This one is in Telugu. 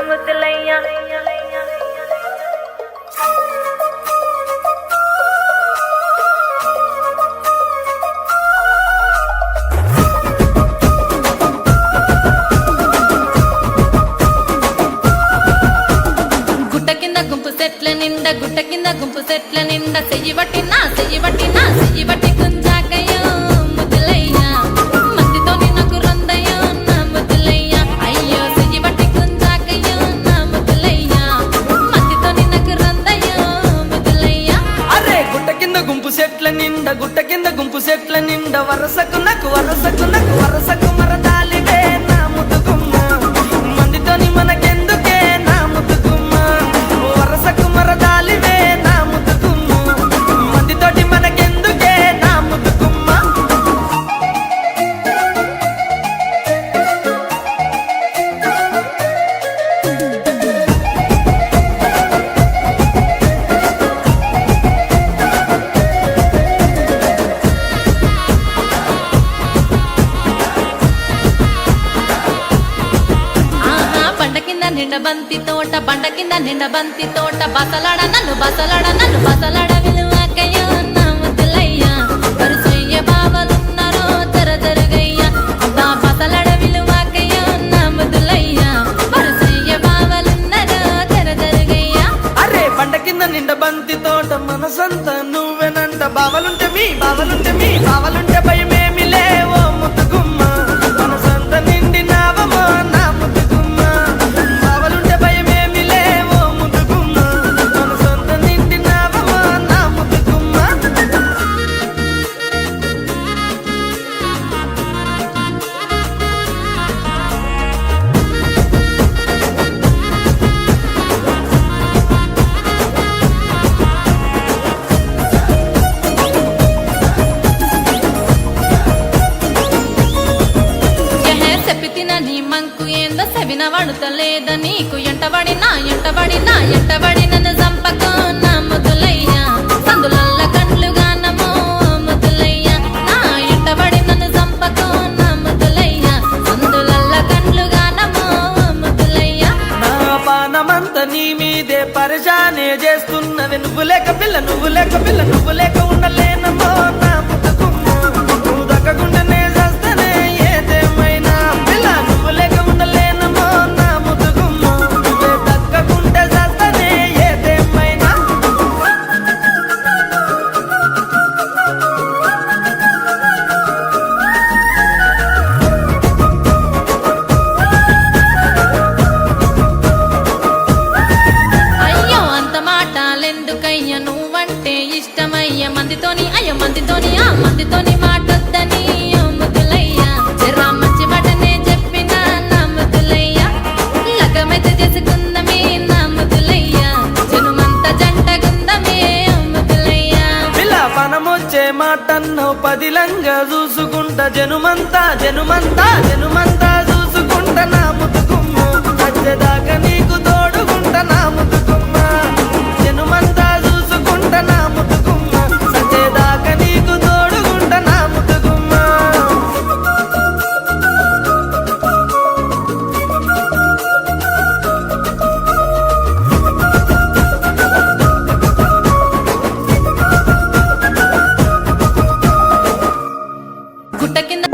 ముద్దులయ్యా గుట్ట కింద గుంపు సెట్ల నిండా గుట్ట కింద గుంపు సెట్ల నిండా చెయ్యి పట్టినా కుంజాకయ్యో ముద్దులయ్యా మందితోని నాకు రొందయ్యో నా ముద్దులయ్యా అయ్యో చెయ్యి పట్టి కుంజాకయ్యో నా ముద్దులయ్యా మందితోని నాకు రొందయ్యో ముద్దులయ్యా అరే గుట్ట కింద గుంపు సెట్ల నిండా వరసకు మరదాలివే నా ముద్దుగుమ్మ మందితోని మనకెందుకే నా ముద్దుగుమ్మ వరసకు మరదాలివే నా ముద్దుగుమ్మ మందితోటి మనకెందుకే నా ముద్దుగుమ్మ బండ కింద నిండ బంతి తోట బసలాడ బసలాడ విలువకయ్యో నా ముద్దులయ్యా వరుసయ్య బావలున్నారో జరగయ్యా అబ్బా బసలాడ విలువకయ్యో నా ముద్దులయ్యా వరుసయ్య బావలున్నారో జరగయ్యా అరే బండ కింద నిండ బంతి తోట మనసంతా నువ్వెనంట బావలుంటే భయమేమి లేవో ముద్దుగుమ్మ మనసంత నిండినావమో నా ముద్దుగుమ్మ బావలుంటే భయమేమి లేవో ముద్దుగుమ్మ మనసంత నిండినావమో నా ముద్దుగుమ్మ చెప్పిన నీ మంకు ఏందో సెవిన వడుతలేద నీకు ఎంటబడి నన్ను చంపకో నా ముద్దులయ్యా సందులల్ల కండ్లుగా నమో ముద్దులయ్యా నా ఎంటబడి నన్ను చంపకో నా ముద్దులయ్యా సందులల్ల కండ్లుగా నమో ముద్దులయ్యా నా పానమంత నీ మీదే పరిశానే చేస్తున్నది నువ్వు లేక ఉండలేనమ్మో నా ముద్దుగుమ్మ నువ్వు దక్కకుండానే చేస్తనే ఏదేమైనా పిల్ల నువ్వు లేక ఉండలేనమ్మో నా ముద్దుగుమ్మ నువ్వే దక్కకుంటే చేస్తనే ఏదేమైనా అయ్యో అంత మాటలెందుకయ్య నువ్వంటే ఇష్టమయ్య మందితోని మాటొద్దని ఓ ముద్దులయ్యా జరా మంచి మాటనే చెప్పిన నా ముద్దులయ్యా లగమైతే చేసుకుందమే నా ముద్దులయ్యా జనుమంతా జంటగుందమే ఓ ముద్దులయ్యా పిల్ల పనమొచ్చే మాటన్నో పదిలంగా చూసుకుంటా జనుమంతా చూసుకుంటా నా ముద్దుగుమ్మ వచ్చేదాకా నీకు తోడుకుంటా నా ముద్దుగుమ్మ జనుమంతా చూసుకుంటా నా ముద్దుగుమ్మ సచ్చేదాకా నీకు తోడుకుంటా నా ముద్దుగుమ్మ గుట్ట కింద